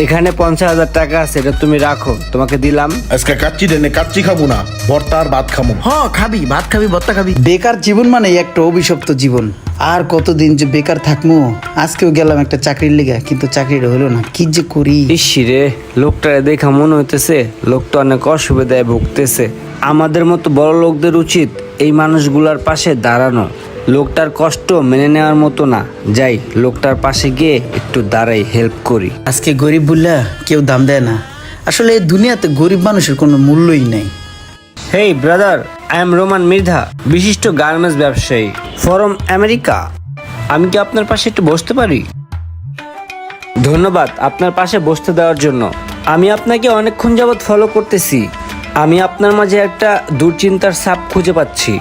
এখানে 50,000 টাকা আছে, এটা তুমি রাখো, তোমাকে দিলাম। আজকে কাচ্চি দেনে, কাচ্চি খাবো না, ভর্তা আর ভাত খাবো। খাবি, ভাত খাবি, ভর্তা খাবি। বেকার জীবন মানে একটা অভিশপ্ত জীবন। আর কতদিন যে বেকার থাকবো। আজকেও গেলাম একটা চাকরির লেগে, কিন্তু চাকরিটা হলো না। কি যে করি। ইসিরে, লোকটা দেখা মনে হইতেছে লোকটা অনেক অসুবিধায় ভুগতেছে। আমাদের মতো বড় লোকদের উচিত এই মানুষগুলার পাশে দাঁড়ানো। লোকটার কষ্ট মেনে নেওয়ার মতো না। যাই, লোকটার পাশে গিয়ে একটু দাঁড়াই, হেল্প করি। আজকে গরিব বললা কেউ দাম দেয় না। আসলে এই দুনিয়াতে গরিব মানুষের কোনো মূল্যই নাই। Hey brother, I am Roman Mridha, বিশিষ্ট গার্মেন্টস ব্যবসায়ী ফ্রম আমেরিকা। আমি কি আপনার পাশে একটু বসতে পারি? ধন্যবাদ আপনার পাশে বসতে দেওয়ার জন্য। আমি আপনাকে অনেকক্ষণ যাবৎ ফলো করতেছি। আমি আপনার মাঝে একটা দুশ্চিন্তার ছাপ খুঁজে পাচ্ছি।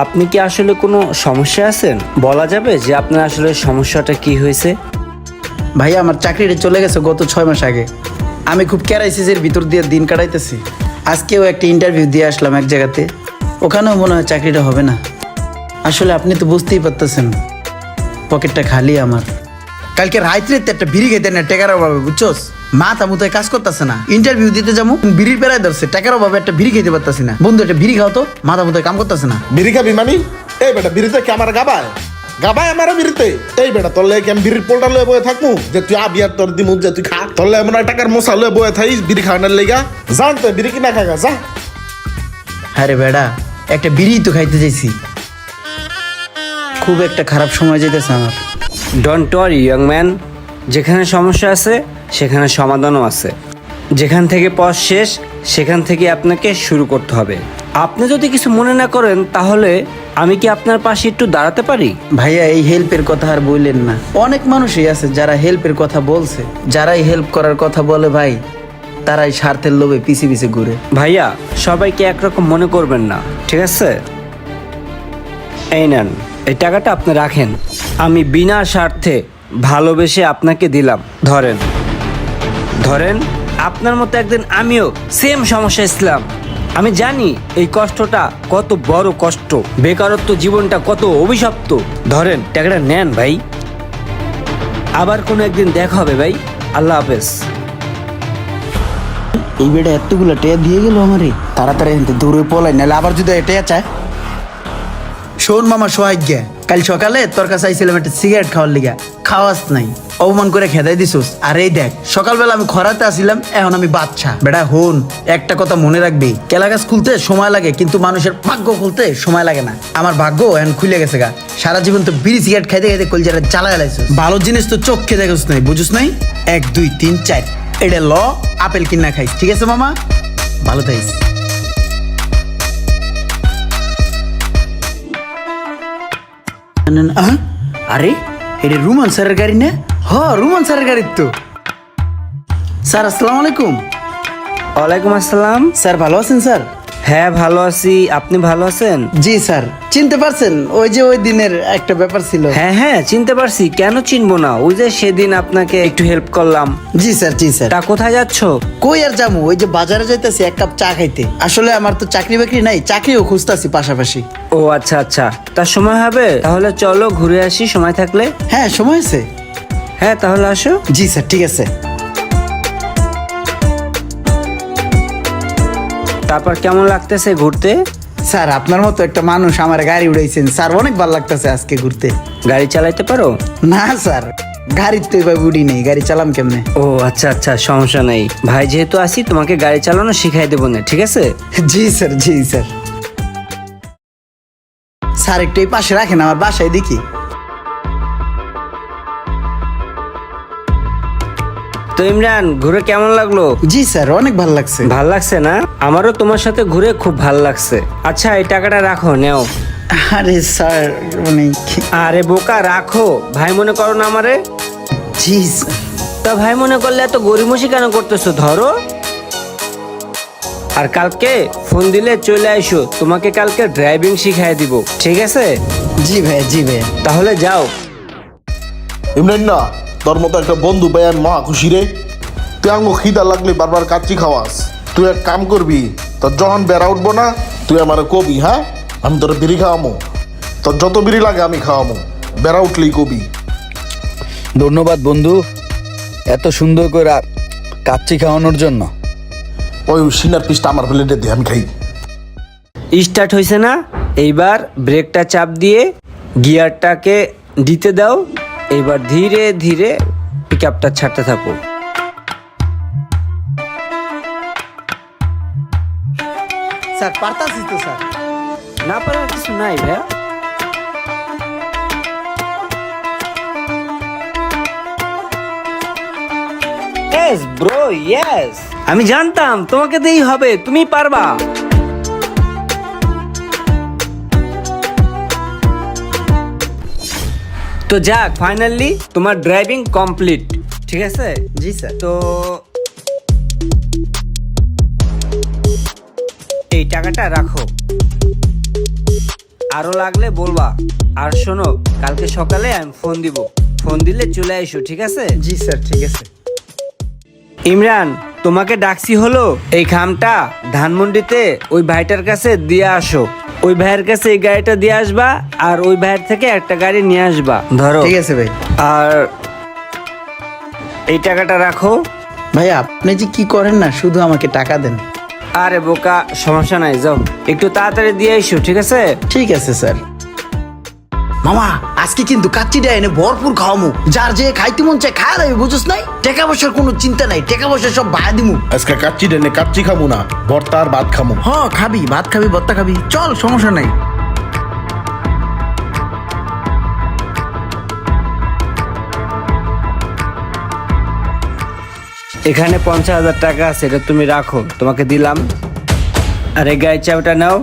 আপনি কি আসলে কোনো সমস্যা আছেন? বলা যাবে যে আপনার আসলে সমস্যাটা কি হয়েছে? ভাইয়া, আমার চাকরিটা চলে গেছে গত 6 মাস আগে। আমি খুব ক্রাইসিসের ভিতর দিয়ে দিন কাটাইতেছি। আজকেও একটা ইন্টারভিউ দিয়ে আসলাম এক জায়গাতে, ওখানেও মনে হয় চাকরিটা হবে না। আসলে আপনি তো বুঝতেই পারতেছেন, পকেটটা খালি আমার। কালকে রাত্রে একটা বিড়ি খেতে না, টাকার অভাবে, বুঝছোস? মাথা মুথায় কাজ করতেছে না। ইন্টারভিউ দিতে যাবো, বিড়ির পেরায় ধরছে, টাকার অভাবে একটা বিড়ি খেতে পারতেছি না। বন্ধু, একটা বিড়ি খাও তো, মাথা মুথায় কাম করতেছে না। বিড়ি খাবি মানি? এই বেটা, বিড়িতে কি আমার গাবায় গাবায় আমার বিড়িতে? এই বেটা, তোর লেগে আমি বিড়ির পোলটা লয়ে বয়ে থাকবো যে তুই আবি আর তোর দিমু যে তুই খা? তোর লেগে এমন টাকার মশা লয়ে বয়ে থাইস বিড়ি খাওয়ানোর লেগা? জান তো বিড়ি কিনা খাগা যা। আরে বেড়া, একটা বিড়ি তো খাইতে চাইছি। খুব একটা খারাপ সময় যেতেছে আমার। ডোন্ট ওয়ারি ইয়ং ম্যান, যেখানে সমস্যা আছে সেখানে সমাধানও আছে। যেখান থেকে পথ শেষ সেখান থেকে আপনাকে শুরু করতে হবে। আপনি যদি কিছু মনে না করেন তাহলে আমি কি আপনার পাশে একটু দাঁড়াতে পারি? ভাইয়া, এই হেল্পের কথা আর বললেন না। অনেক মানুষই আছে যারা হেল্পের কথা বলছে, যারাই হেল্প করার কথা বলে ভাই, তারাই স্বার্থের লোভে পিছে পিছে ঘুরে। ভাইয়া, সবাইকে একরকম মনে করবেন না, ঠিক আছে? এই নেন, এই টাকাটা আপনি রাখেন। আমি বিনা স্বার্থে ভালোবেসে আপনাকে দিলাম। ধরেন ধরেন, আপনার মতো একদিন আমিও সেম সমস্যা ছিলাম। আমি জানি এই কষ্টটা কত বড় কষ্ট, বেকারত্ব জীবনটা কত অভিশপ্ত। ধরেন, টাকাটা নেন ভাই। আবার কোনো একদিন দেখা হবে ভাই। আল্লাহ হাফেজ। এই বেটা এতগুলো টেয়া দিয়ে গেল আমারে। তাড়াতাড়ি এনতে দৌড়ে পলাই, নাহলে আবার যদি টেয়া চায়। শোন মামা সোহাগ্য, কাল সকালে তোর কাছে আইছিলাম একটা সিগারেট খাওয়ার লিগা, খাওয়াস নাই, অপমান করে খেদাই দিছিস। আর এই দেখ, সকালবেলা আমি খরাতে আসিলাম, এখন আমি বাচ্চা। বেটা হন, একটা কথা মনে রাখবি, কেলা গাছ খুলতে সময় লাগে, কিন্তু মানুষের ভাগ্য খুলতে সময় লাগে না। আমার ভাগ্য এখন খুলে গেছে গা। সারা জীবন তো বিড়ি সিগারেট খাইতে খাইতে কলজাটা জ্বালায় লাইছিস। ভালো জিনিস তো চোখ খেয়ে দেখোস নাই, বুঝুস নাই? 1 2 3 4 এটা ল, আপেল কিনা খাইস। ঠিক আছে মামা, ভালো থাইস। আরে এটা রুমান স্যারের গাড়ি না? রুমান স্যারের গাড়ি তো। স্যার, আসসালামু আলাইকুম। ওয়ালাইকুম আসসালাম। স্যার, ভালো আছেন স্যার? হ্যাঁ, ভালো আছি। আপনি ভালো আছেন? জি স্যার। চিনতে পারছেন? ওই যে ওই দিনের একটা ব্যাপার ছিল। হ্যাঁ হ্যাঁ, চিনতে পারছি। কেন চিনবো না? ওই যে সেদিন আপনাকে একটু হেল্প করলাম। জি স্যার, জি স্যার। তা কোথায় যাচ্ছ? কই আর যাবো, ওই যে বাজারে যাইতেছি এক কাপ চা খাইতে। আসলে আমার তো চাকরি বাকরি নাই, চাকরিও খুঁজতাছি পাশাপাশি। ও আচ্ছা আচ্ছা, তার সময় হবে? তাহলে চলো ঘুরে আসি সময় থাকলে। হ্যাঁ, সময় আছে। হ্যাঁ, তাহলে আসো। জি স্যার, ঠিক আছে। তারপর কেমন লাগতেছে ঘুরতে? স্যার, আপনার মতো একটা মানুষ আমার গাড়ি উড়াইছেন স্যার, অনেক ভালো লাগতেছে আজকে ঘুরতে। গাড়ি চালাইতে পারো? না স্যার, গাড়ির তো এবার উড়ি নেই, গাড়ি চালাম কেমনে? ও আচ্ছা আচ্ছা, সমস্যা নেই। ভাই যেহেতু আসি, তোমাকে গাড়ি চালানো শিখাই দেবো না, ঠিক আছে? জি স্যার, জি স্যার। স্যার, একটু এই পাশে রাখেন, আমার বাসায় দেখি। তো ইমরান, ঘুরে কেমন লাগলো? জি স্যার, অনেক ভালো লাগছে। ভাল লাগছে না? আমারও তোমার সাথে ঘুরে খুব ভাল লাগছে। আচ্ছা, এই টাকাটা রাখো, নেও। আরে স্যার, মানে আরে বোকা, রাখো। ভাই মনে করো না আমারে? জি স্যার। তা ভাই মনে করলে এত গরিমসি কেন করতেছো? ধরো। আর কালকে ফোন দিলে চলে আইসো, তোমাকে কালকে ড্রাইভিং শিখাই দিব, ঠিক আছে? জি ভাই, জি ভাই। তাহলে যাও। ইমরান না, তোর মতো একটা বন্ধু পাই আমি মহা খুশি রে। তুই আঙ্গো খিদা লাগলে বারবার কাচ্চি খাওয়াস। তুই এক কাম করবি, তোর যখন বেড়া উঠবো না, তুই আমার কবি, হ্যাঁ? আমি তোর বিড়ি খাওয়ামো, তোর যত বিড়ি লাগে আমি খাওয়ামো, বেড়া উঠলেই কবি। ধন্যবাদ বন্ধু, এত সুন্দর করে কাচ্চি খাওয়ানোর জন্য। ওই সিনার পিসটা আমার প্লেটে দিয়ে আমি খাই। স্টার্ট হয়েছে না? এইবার ব্রেকটা চাপ দিয়ে গিয়ারটাকে দিতে দাও। এইবার ধীরে ধীরে পিক আপটা ছাড়তে থাকো। স্যার পারতাছি তো স্যার। না পারার কিছু নাই ভাইয়া। Yes bro, yes. আমি জানতাম তোমাকে দিয়েই হবে, তুমি পারবা। তো যাক, ফাইনালি তোমার ড্রাইভিং কমপ্লিট, ঠিক আছে? জি স্যার। তো এই টাকাটা রাখো, আরো লাগলে বলবা। আর শোনো, কালকে সকালে আমি ফোন দিব, ফোন দিলে চলে এসো, ঠিক আছে? জি স্যার, ঠিক আছে। ইমরান, তোমাকে ডাকছি হলো এই খামটা ধানমন্ডিতে ওই ভাইটার কাছে দিয়ে আসো। ওই ভাইয়ের কাছে এই গাড়িটা দিয়ে আসবা, আর ওই ভাইয়ের থেকে একটা গাড়ি নিয়ে আসবা। ধরো। ঠিক আছে ভাই। আর এই টাকাটা রাখো। ভাই আপনি যে কি করেন না, শুধু আমাকে টাকা দেন। আরে বোকা, সমস্যা নাই, যাও একটু তাড়াতাড়ি দিয়ে এসো, ঠিক আছে? ঠিক আছে স্যার। মামা আজকে কিন্তু কাচ্চিটা এনে ভরপুর খাওয়ামু, যার যে খাইতে মন চায় খায় দেবে, বুঝছ নাই? টাকা পয়সার কোনো চিন্তা নাই, টাকা পয়সা সব বায়া দিমু। আজকে কাচ্চি ডেনে কাচ্চি খামু না, ভর্তা আর ভাত খামু। হ খাবি, ভাত খাবি, ভর্তা খাবি, চল সমস্যা নাই। এখানে 50,000 টাকা আছে, এটা তুমি রাখো, তোমাকে দিলাম। আর এই গাড়ির চাবিটা নাও,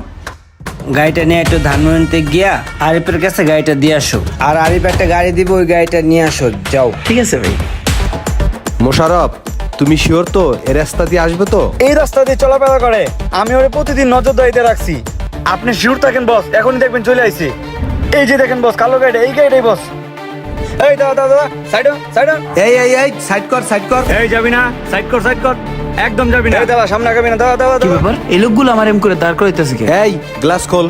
গাড়িটা নিয়ে একটু ধানমন্ডিতে গিয়া আরিফের কাছে গাড়িটা দিয়ে আসো। আর আরিফ একটা গাড়ি দিব, ওই গাড়িটা নিয়ে আসো, যাও। ঠিক আছে ভাই। মোশাররফ, তুমি শিওর তো এই রাস্তা দিয়ে আসবে তো? এই রাস্তা দিয়ে চলাফেরা করে, আমি ওরে প্রতিদিন নজরদারিতে রাখছি। আপনি শিওর থাকেন বস, এখনই দেখবেন চলে আইছি। এই যে দেখেন বস, কালো গাড়িটা, এই গাড়িটাই বস। এই দাদা দাদা, সাইড সাইড। এই এই এই সাইড কর, সাইড কর। এই যাবি না, সাইড কর, সাইড কর, একদম যাবি না। এই দাদা সামনে আগাবি না, দাদা দাদা কি ব্যাপার, এই লোকগুলো আমার এম করে দাঁড় করাইতেছে কি? এই গ্লাস খোল।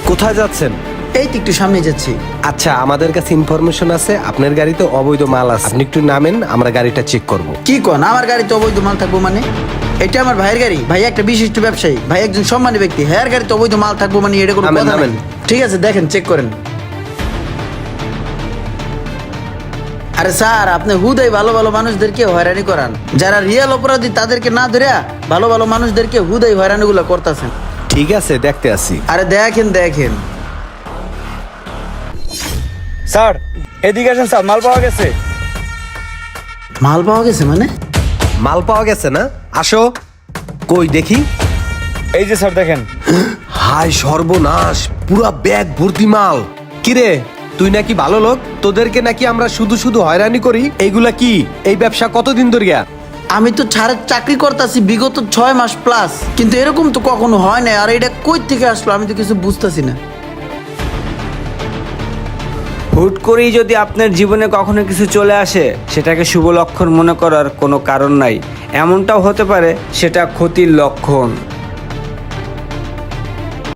কোথায় যাচ্ছেন? এই তো একটু সামনে যাচ্ছি। আচ্ছা, আমাদের কাছে ইনফরমেশন আছে আপনার গাড়িতে অবৈধ মাল আছে। আপনি একটু নামেন, আমরা গাড়িটা চেক করব। কি কোন, আমার গাড়িতে অবৈধ মাল থাকবো মানে? এটা আমার ভাইয়ের গাড়ি, ভাই একটা বিশিষ্ট ব্যবসায়ী, ভাই একজন সম্মানী ব্যক্তি, হ্যাঁ গাড়িতে অবৈধ মাল থাকবো মানে এটা কোনো নামেন, কথা নামেন। নামেন। ঠিক আছে, দেখেন চেক করেন। আরে স্যার, আপনি হুদাই ভালো ভালো মানুষদেরকে হয়রানি করান, যারা রিয়েল অপরাধী তাদেরকে না ধরে ভালো ভালো মানুষদেরকে হুদাই হয়রানিগুলো করতেছেন। ঠিক আছে, দেখতে আসি। আরে দেখেন দেখেন। স্যার এদিকে আসেন স্যার, মাল পাওয়া গেছে। মাল পাওয়া গেছে মানে? মাল পাওয়া গেছে না? আসো, কই দেখি। এই যে স্যার দেখেন। হায় সর্বনাশ, পুরা ব্যাগ ভর্তি মাল। কিরে, তুই নাকি ভালো লোক, তোদেরকে নাকি আমরা শুধু শুধু হয়রানি করি? এইগুলা কি? এই ব্যবসা কতদিন ধরে গিয়া? আমি তো ছাড়ের চাকরি করতেছি বিগত 6 মাস প্লাস, কিন্তু এরকম তো কখনো হয় না। আর এটা কই থেকে আসলো আমি তো কিছু বুঝতেছি না। হুট করেই যদি আপনার জীবনে কখনো কিছু চলে আসে, সেটাকে শুভ লক্ষণ মনে করার কোনো কারণ নাই। এমনটাও হতে পারে সেটা ক্ষতির লক্ষণ।